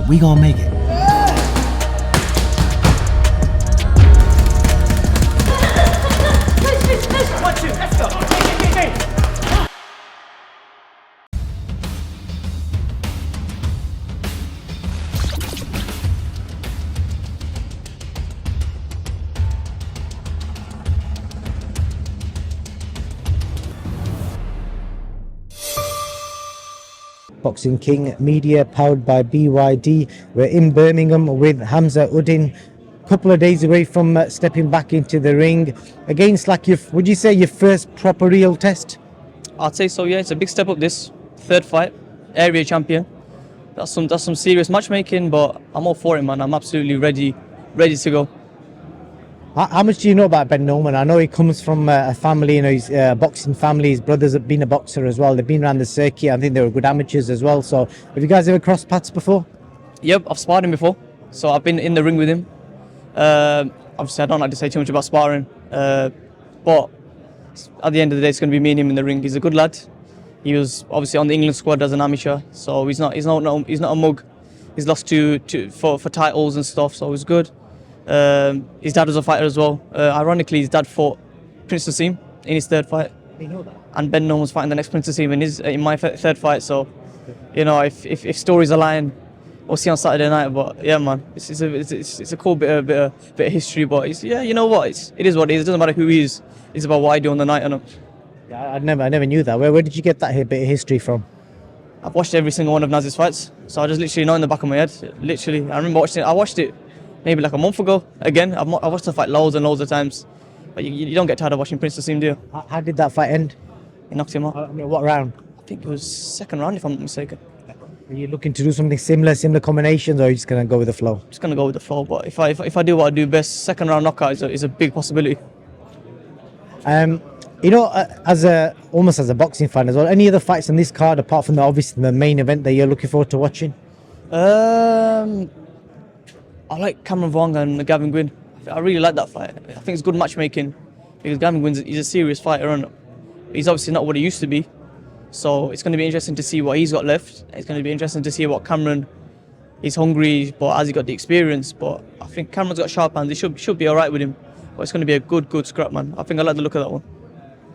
We gonna make it. Boxing King Media, powered by BYD. We're in Birmingham with Hamza Uddin. Couple of days away from stepping back into the ring against, like, would you say your first proper real test? I'd say so, yeah. It's a big step up, this third fight, area champion. That's some serious matchmaking, but I'm all for it, man. I'm absolutely ready to go. How much do you know about Ben Norman? I know he comes from a family, you know, he's a boxing family. His brothers have been a boxer as well. They've been around the circuit. I think they were good amateurs as well. So have you guys ever crossed paths before? Yep, I've sparred him before. So I've been in the ring with him. Obviously, I don't like to say too much about sparring. But at the end of the day, it's going to be me and him in the ring. He's a good lad. He was obviously on the England squad as an amateur. So he's not a mug. He's lost for titles and stuff. So it was good. His dad was a fighter as well. Ironically, his dad fought Prince Naseem in his third fight. You know that. And Ben Norman was fighting the next Prince Naseem in my third fight. So, you know, if stories align, we'll see on Saturday night. But yeah, man, it's a cool bit of history. But yeah, you know what? It is what it is. It doesn't matter who he is. It's about what I do on the night. Yeah, I never knew that. Where did you get that bit of history from? I've watched every single one of Naz's fights, so I just literally know in the back of my head. Literally, I remember watching it. I watched it maybe like a month ago. Again, I watched the fight loads and loads of times. But you don't get tired of watching Prince Naseem, do you? How did that fight end? He knocked him out. I mean, what round? I think it was second round, if I'm not mistaken. Are you looking to do something similar combinations, or are you just gonna go with the flow? Just gonna go with the flow. But if I do what I do best, second round knockout is a big possibility. You know, almost as a boxing fan as well, any other fights on this card apart from the main event that you're looking forward to watching? I like Cameron Vaughan and Gavin Gwynn. I really like that fight. I think it's good matchmaking because Gavin Gwynn, he's a serious fighter and he's obviously not what he used to be. So it's going to be interesting to see what he's got left. It's going to be interesting to see what Cameron is hungry, but has he got the experience? But I think Cameron's got sharp hands. He should be all right with him. But it's going to be a good scrap, man. I think I like the look of that one.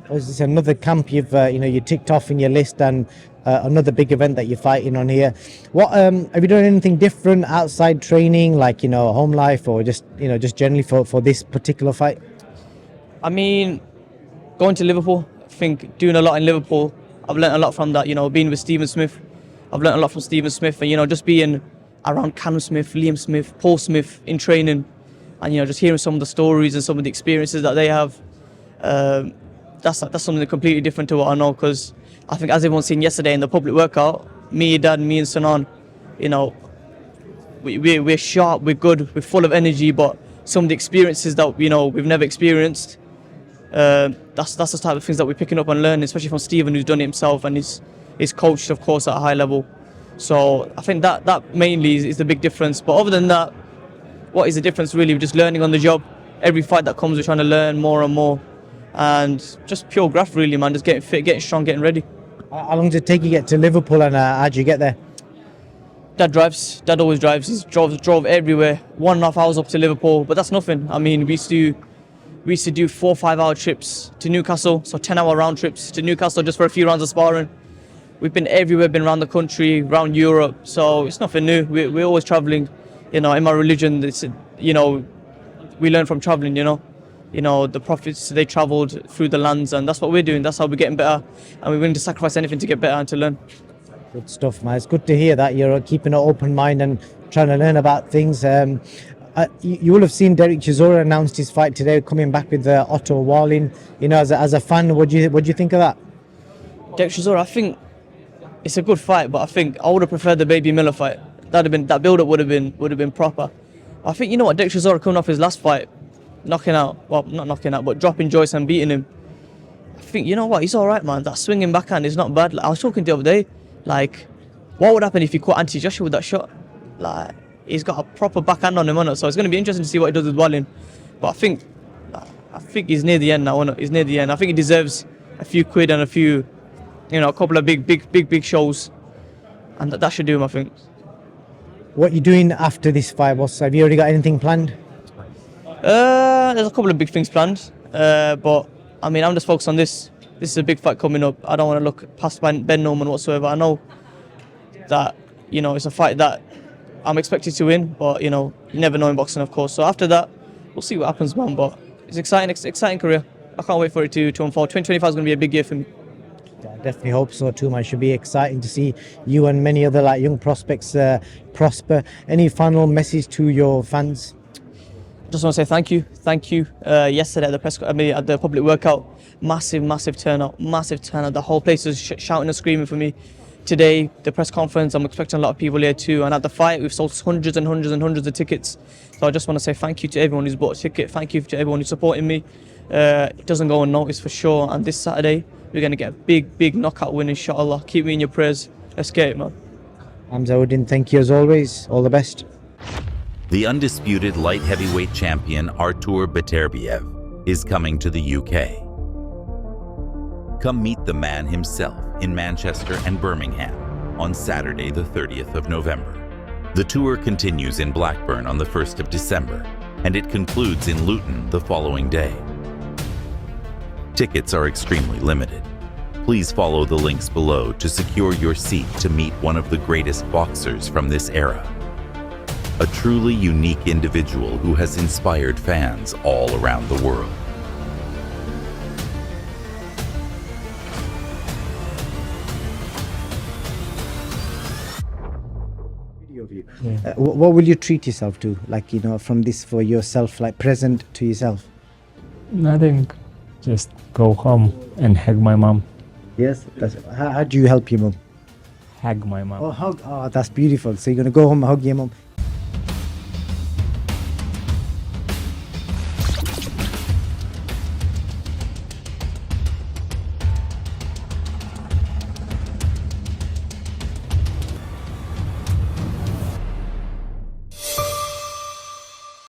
Is this another camp you ticked off in your list, and another big event that you're fighting on here? What have you done anything different outside training, like home life, or just generally for this particular fight? I mean, going to Liverpool. I think doing a lot in Liverpool. I've learned a lot from that. Being with Stephen Smith. I've learned a lot from Stephen Smith, and just being around Callum Smith, Liam Smith, Paul Smith in training, and just hearing some of the stories and some of the experiences that they have. That's something completely different to what I know, because I think, as everyone's seen yesterday in the public workout, me, Dad, me and Sanan, we're sharp, we're good, we're full of energy, but some of the experiences that we've never experienced, that's the type of things that we're picking up and learning, especially from Stephen, who's done it himself and is coached, of course, at a high level. So I think that mainly is the big difference. But other than that, what is the difference really? We're just learning on the job. Every fight that comes, we're trying to learn more and more. And just pure graft, really, man. Just getting fit, getting strong, getting ready. How long did it take you to get to Liverpool, and how'd you get there? Dad drives. Dad always drives. He's drove everywhere. 1.5 hours up to Liverpool, but that's nothing. I mean, we used to do 4 or 5 hour trips to Newcastle, so 10-hour round trips to Newcastle just for a few rounds of sparring. We've been everywhere, been around the country, around Europe, so it's nothing new. We're always traveling. In my religion, we learn from traveling. The prophets, they travelled through the lands, and that's what we're doing. That's how we're getting better, and we're willing to sacrifice anything to get better and to learn. Good stuff, man. It's good to hear that you're keeping an open mind and trying to learn about things. You will have seen Derek Chisora announced his fight today, coming back with Otto Wallin. As a fan, what do you think of that? Derek Chisora, I think it's a good fight, but I think I would have preferred the Baby Miller fight. That build-up would have been proper. I think Derek Chisora coming off his last fight, not knocking out, but dropping Joyce and beating him. I think, he's all right, man. That swinging backhand is not bad. I was talking the other day, what would happen if he caught Anthony Joshua with that shot? He's got a proper backhand on him, so it's going to be interesting to see what he does with Wallin. But I think he's near the end now, He's near the end. I think he deserves a few quid and a couple of big shows, and that should do him, I think. What you doing after this fight? Have you already got anything planned? There's a couple of big things planned, but I mean, I'm just focused on this. This is a big fight coming up. I don't want to look past Ben Norman whatsoever. I know that, you know, it's a fight that I'm expected to win, but, you know, you never know in boxing, of course. So after that, we'll see what happens, man. But it's exciting career. I can't wait for it to unfold. 2025 is going to be a big year for me. I definitely hope so too, man. It should be exciting to see you and many other like young prospects prosper. Any final message to your fans? Just want to say thank you. Yesterday at at the public workout, massive turnout. The whole place was shouting and screaming for me. Today, the press conference, I'm expecting a lot of people here too. And at the fight, we've sold hundreds of tickets. So I just want to say thank you to everyone who's bought a ticket. Thank you to everyone who's supporting me. It doesn't go unnoticed for sure. And this Saturday, we're going to get a big knockout win, inshallah. Keep me in your prayers. Let's get it, man. Hamza, Uddin, thank you as always. All the best. The undisputed light heavyweight champion Artur Beterbiev is coming to the UK. Come meet the man himself in Manchester and Birmingham on Saturday, the 30th of November. The tour continues in Blackburn on the 1st of December, and it concludes in Luton the following day. Tickets are extremely limited. Please follow the links below to secure your seat to meet one of the greatest boxers from this era. A truly unique individual who has inspired fans all around the world. What will you treat yourself to? Like, you know, from this for yourself, like present to yourself? Nothing. Just go home and hug my mom. Yes. How do you help your mum? Hug my mom. Oh, hug. Oh, that's beautiful. So you're going to go home and hug your mum.